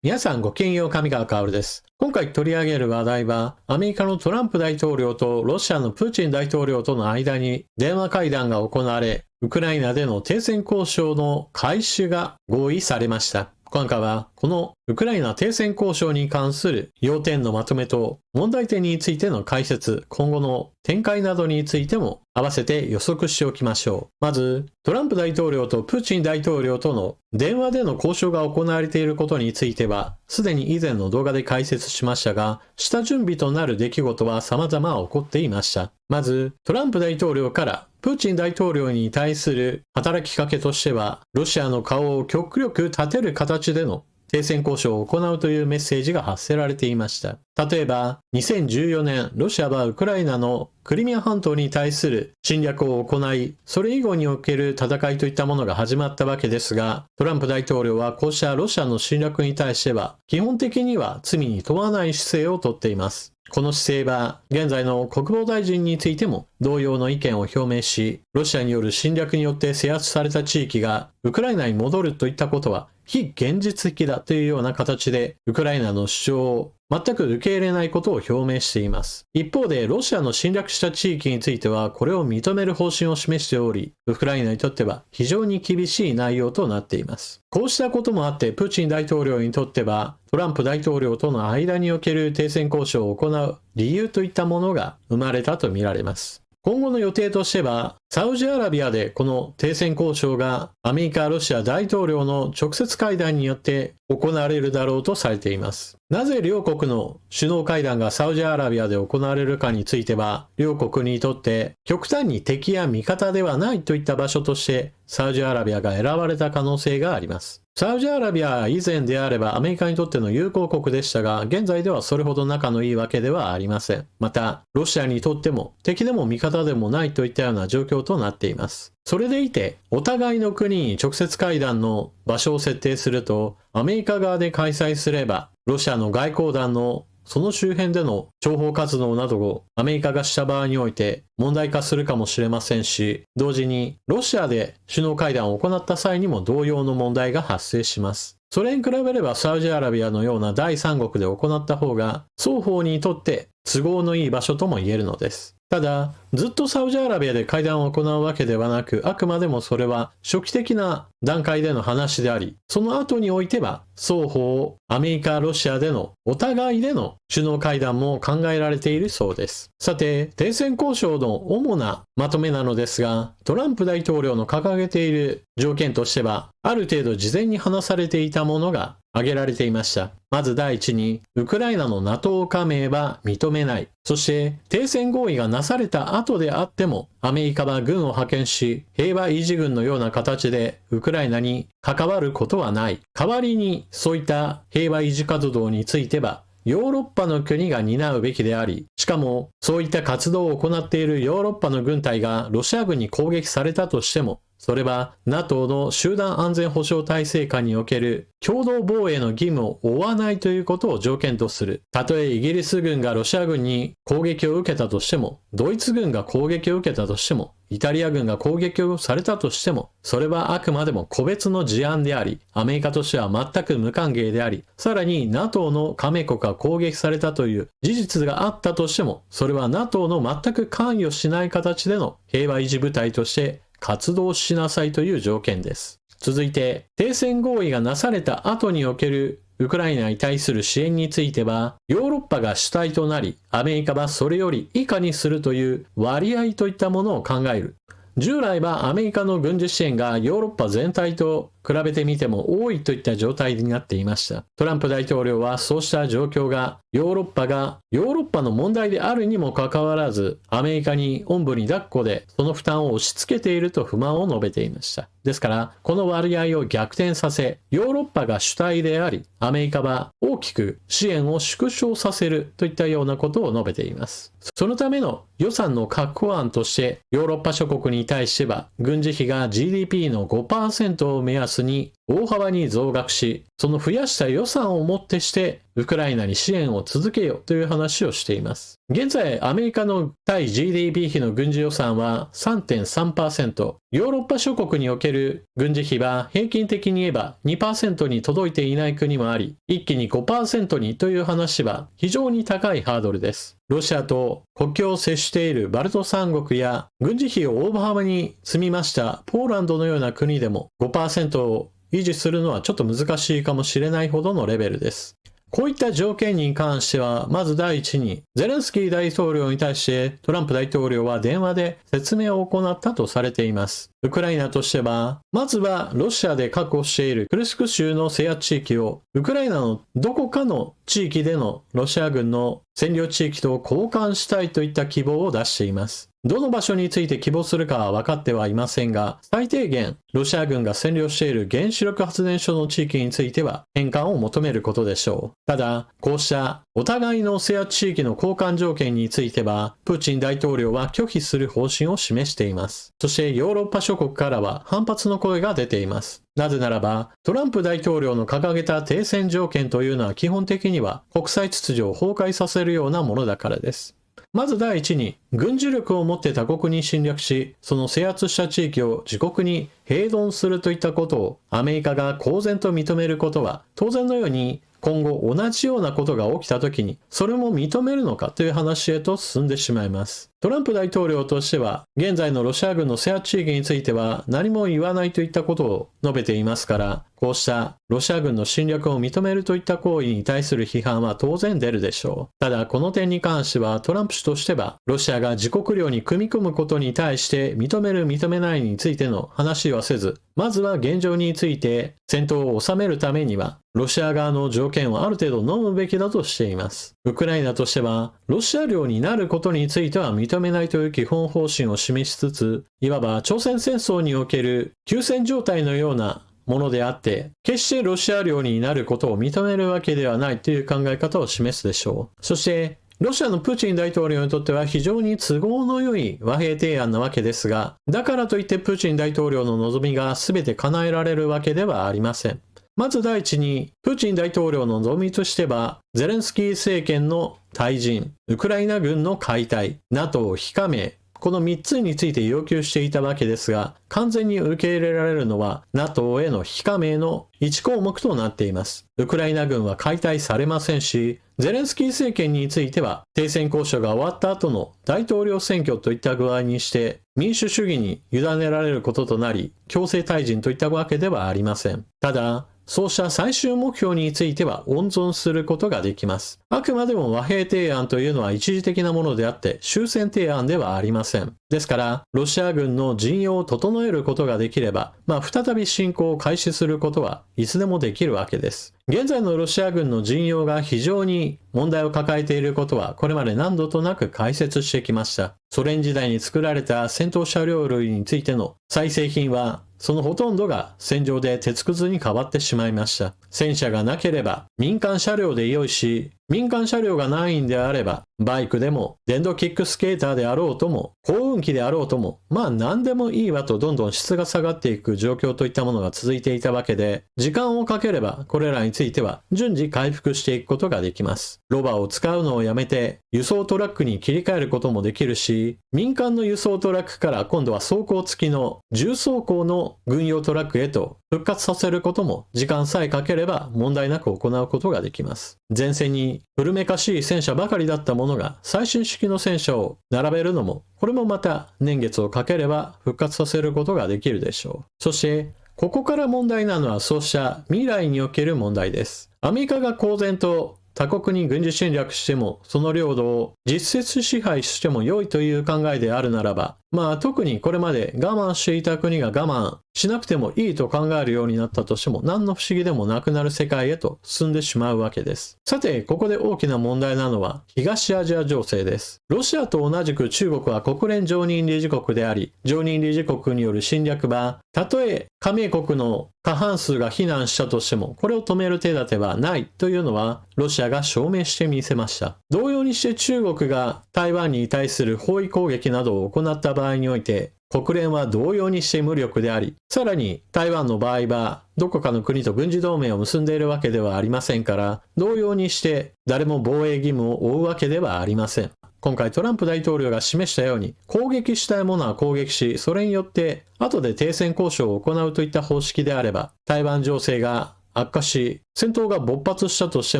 皆さんごきげんよう、上川薫です。今回取り上げる話題は、アメリカのトランプ大統領とロシアのプーチン大統領との間に電話会談が行われ、ウクライナでの停戦交渉の開始が合意されました。今回はこのウクライナ停戦交渉に関する要点のまとめと問題点についての解説、今後の展開などについても合わせて予測しておきましょう。まず、トランプ大統領とプーチン大統領との電話での交渉が行われていることについては、すでに以前の動画で解説しましたが、下準備となる出来事は様々起こっていました。まず、トランプ大統領からプーチン大統領に対する働きかけとしては、ロシアの顔を極力立てる形での停戦交渉を行うというメッセージが発せられていました。例えば、2014年、ロシアはウクライナのクリミア半島に対する侵略を行い、それ以後における戦いといったものが始まったわけですが、トランプ大統領はこうしたロシアの侵略に対しては、基本的には罪に問わない姿勢をとっています。この姿勢は現在の国防大臣についても同様の意見を表明し、ロシアによる侵略によって制圧された地域がウクライナに戻るといったことは非現実的だというような形でウクライナの主張を全く受け入れないことを表明しています。一方でロシアの侵略した地域についてはこれを認める方針を示しており、ウクライナにとっては非常に厳しい内容となっています。こうしたこともあってプーチン大統領にとってはトランプ大統領との間における停戦交渉を行う理由といったものが生まれたとみられます。今後の予定としては、サウジアラビアでこの停戦交渉がアメリカ・ロシア大統領の直接会談によって行われるだろうとされています。なぜ両国の首脳会談がサウジアラビアで行われるかについては、両国にとって極端に敵や味方ではないといった場所としてサウジアラビアが選ばれた可能性があります。サウジアラビアは以前であればアメリカにとっての友好国でしたが、現在ではそれほど仲のいいわけではありません。また、ロシアにとっても敵でも味方でもないといったような状況となっています。それでいて、お互いの国に直接会談の場所を設定すると、アメリカ側で開催すれば、ロシアの外交団のその周辺での諜報活動などをアメリカがした場合において問題化するかもしれませんし、同時にロシアで首脳会談を行った際にも同様の問題が発生します。それに比べればサウジアラビアのような第三国で行った方が双方にとって都合のいい場所とも言えるのです。ただ、ずっとサウジアラビアで会談を行うわけではなく、あくまでもそれは初期的な段階での話であり、その後においては双方、アメリカ、ロシアでのお互いでの首脳会談も考えられているそうです。さて、停戦交渉の主なまとめなのですが、トランプ大統領の掲げている条件としては、ある程度事前に話されていたものが挙げられていました。まず第一に、ウクライナの NATO 加盟は認めない。そして、停戦合意がなされた後であっても、アメリカは軍を派遣し、平和維持軍のような形でウクライナに関わることはない。代わりに、そういった平和維持活動については、ヨーロッパの国が担うべきであり、しかもそういった活動を行っているヨーロッパの軍隊がロシア軍に攻撃されたとしても、それは NATO の集団安全保障体制下における共同防衛の義務を負わないということを条件とする。たとえイギリス軍がロシア軍に攻撃を受けたとしても、ドイツ軍が攻撃を受けたとしても、イタリア軍が攻撃をされたとしても、それはあくまでも個別の事案であり、アメリカとしては全く無関係であり、さらに NATO の加盟国が攻撃されたという事実があったとしても、それは NATO の全く関与しない形での平和維持部隊として活動しなさいという条件です。続いて、停戦合意がなされた後におけるウクライナに対する支援については、ヨーロッパが主体となり、アメリカはそれより以下にするという割合といったものを考える。従来はアメリカの軍事支援がヨーロッパ全体と比べてみても多いといった状態になっていました。トランプ大統領はそうした状況がヨーロッパの問題であるにもかかわらず、アメリカにおんぶに抱っこでその負担を押し付けていると不満を述べていました。ですから、この割合を逆転させ、ヨーロッパが主体であり、アメリカは大きく支援を縮小させるといったようなことを述べています。そのための予算の確保案として、ヨーロッパ諸国に対しては、軍事費が GDP の 5% を目安に大幅に増額し、その増やした予算をもってして、ウクライナに支援を続けようという話をしています。現在、アメリカの対 GDP 比の軍事予算は 3.3%、ヨーロッパ諸国における軍事費は平均的に言えば 2% に届いていない国もあり、一気に 5% にという話は非常に高いハードルです。ロシアと国境を接しているバルト三国や軍事費を大幅に積み増したポーランドのような国でも 5% を維持するのはちょっと難しいかもしれないほどのレベルです。こういった条件に関しては、まず第一に、ゼレンスキー大統領に対してトランプ大統領は電話で説明を行ったとされています。ウクライナとしては、まずはロシアで確保しているクルスク州の制圧地域を、ウクライナのどこかの地域でのロシア軍の占領地域と交換したいといった希望を出しています。どの場所について希望するかは分かってはいませんが、最低限、ロシア軍が占領している原子力発電所の地域については返還を求めることでしょう。ただ、こうしたお互いの制圧地域の交換条件については、プーチン大統領は拒否する方針を示しています。そしてヨーロッパ諸国からは反発の声が出ています。なぜならば、トランプ大統領の掲げた停戦条件というのは基本的には国際秩序を崩壊させるようなものだからです。まず第一に、軍事力を持って他国に侵略し、その制圧した地域を自国に併存するといったことをアメリカが公然と認めることは、当然のように今後同じようなことが起きた時に、それも認めるのかという話へと進んでしまいます。トランプ大統領としては、現在のロシア軍の制圧地域については何も言わないといったことを述べていますから、こうしたロシア軍の侵略を認めるといった行為に対する批判は当然出るでしょう。ただ、この点に関してはトランプ氏としては、ロシアが自国領に組み込むことに対して認める認めないについての話はせず、まずは現状について戦闘を収めるためには、ロシア側の条件をある程度飲むべきだとしています。ウクライナとしては、ロシア領になることについては認めないという基本方針を示しつつ、いわば朝鮮戦争における休戦状態のようなものであって、決してロシア領になることを認めるわけではないという考え方を示すでしょう。そして、ロシアのプーチン大統領にとっては非常に都合の良い和平提案なわけですが、だからといってプーチン大統領の望みが全て叶えられるわけではありません。まず第一に、プーチン大統領の望みとしては、ゼレンスキー政権の退陣、ウクライナ軍の解体、NATO 非加盟、この3つについて要求していたわけですが、完全に受け入れられるのは NATO への非加盟の1項目となっています。ウクライナ軍は解体されませんし、ゼレンスキー政権については停戦交渉が終わった後の大統領選挙といった具合にして民主主義に委ねられることとなり、強制退陣といったわけではありません。ただ、そうした最終目標については温存することができます。あくまでも和平提案というのは一時的なものであって終戦提案ではありません。ですから、ロシア軍の陣容を整えることができれば、再び侵攻を開始することはいつでもできるわけです。現在のロシア軍の陣容が非常に問題を抱えていることはこれまで何度となく解説してきました。ソ連時代に作られた戦闘車両類についての再製品はそのほとんどが戦場で鉄くずに変わってしまいました。戦車がなければ民間車両で良いし、民間車両がないんであれば、バイクでも、電動キックスケーターであろうとも、幸運機であろうとも、何でもいいわとどんどん質が下がっていく状況といったものが続いていたわけで、時間をかければこれらについては順次回復していくことができます。ロバを使うのをやめて、輸送トラックに切り替えることもできるし、民間の輸送トラックから今度は走行付きの重装甲の軍用トラックへと復活させることも時間さえかければ問題なく行うことができます。前線に古めかしい戦車ばかりだったものが最新式の戦車を並べるのも、これもまた年月をかければ復活させることができるでしょう。そして、ここから問題なのはそうした未来における問題です。アメリカが公然と他国に軍事侵略しても、その領土を実質支配しても良いという考えであるならば、特にこれまで我慢していた国が我慢しなくてもいいと考えるようになったとしても、何の不思議でもなくなる世界へと進んでしまうわけです。さて、ここで大きな問題なのは東アジア情勢です。ロシアと同じく中国は国連常任理事国であり、常任理事国による侵略は、たとえ加盟国の過半数が非難したとしても、これを止める手立てはないというのは、ロシアが証明してみせました。同様にして中国が台湾に対する包囲攻撃などを行った場合において、国連は同様にして無力であり、さらに台湾の場合は、どこかの国と軍事同盟を結んでいるわけではありませんから、同様にして誰も防衛義務を負うわけではありません。今回トランプ大統領が示したように、攻撃したいものは攻撃し、それによって後で停戦交渉を行うといった方式であれば、台湾情勢が悪化し、戦闘が勃発したとして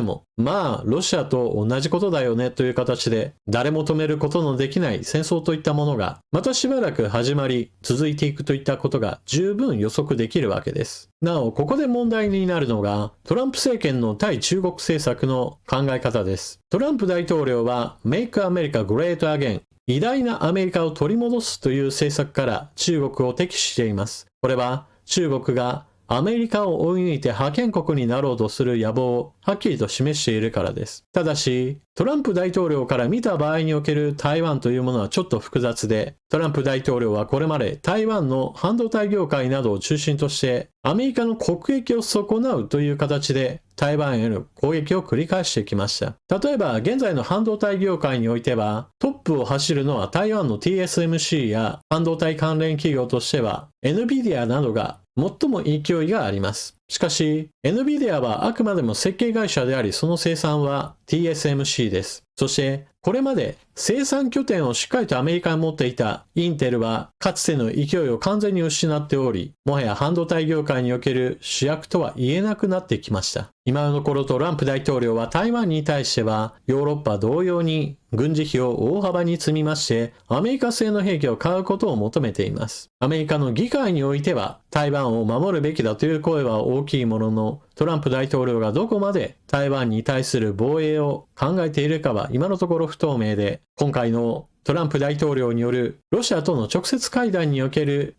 も、まあ、ロシアと同じことだよねという形で、誰も止めることのできない戦争といったものが、またしばらく始まり、続いていくといったことが十分予測できるわけです。なお、ここで問題になるのが、トランプ政権の対中国政策の考え方です。トランプ大統領は、Make America Great Again、偉大なアメリカを取り戻すという政策から中国を敵視しています。これは、中国がアメリカを追い抜いて覇権国になろうとする野望をはっきりと示しているからです。ただし、トランプ大統領から見た場合における台湾というものはちょっと複雑で、トランプ大統領はこれまで台湾の半導体業界などを中心としてアメリカの国益を損なうという形で台湾への攻撃を繰り返してきました。例えば現在の半導体業界においてはトップを走るのは台湾の TSMC や半導体関連企業としては NVIDIA などが最も勢いがあります。しかし、NVIDIA はあくまでも設計会社であり、その生産は TSMC です。そして、これまで生産拠点をしっかりとアメリカに持っていたインテルは、かつての勢いを完全に失っており、もはや半導体業界における主役とは言えなくなってきました。今のところトランプ大統領は台湾に対しては、ヨーロッパ同様に軍事費を大幅に積み増して、アメリカ製の兵器を買うことを求めています。アメリカの議会においては、台湾を守るべきだという声は大きいものの、トランプ大統領がどこまで台湾に対する防衛を考えているかは今のところ不透明で、今回のトランプ大統領によるロシアとの直接会談における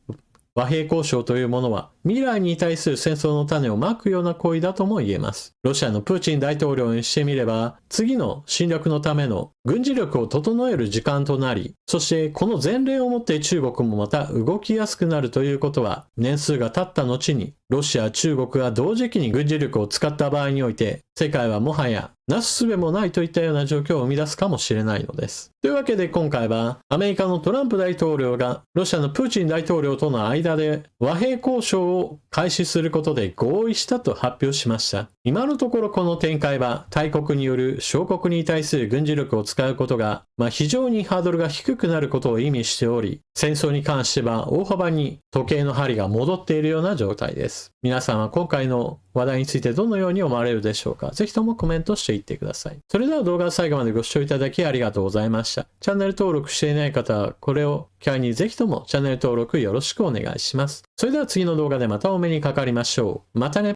和平交渉というものは未来に対する戦争の種をまくような行為だとも言えます。ロシアのプーチン大統領にしてみれば次の侵略のための軍事力を整える時間となり、そしてこの前例をもって中国もまた動きやすくなるということは年数が経った後にロシア、中国が同時期に軍事力を使った場合において世界はもはやなすすべもないといったような状況を生み出すかもしれないのです。というわけで今回はアメリカのトランプ大統領がロシアのプーチン大統領との間で和平交渉を開始することで合意したと発表しました。今のところこの展開は大国による小国に対する軍事力を使うことが、非常にハードルが低くなることを意味しており、戦争に関しては大幅に時計の針が戻っているような状態です。皆さんは今回の話題についてどのように思われるでしょうか。ぜひともコメントしていってください。それでは動画を最後までご視聴いただきありがとうございました。チャンネル登録していない方はこれを機会にぜひともチャンネル登録よろしくお願いします。それでは次の動画でまたお目にかかりましょう。またね。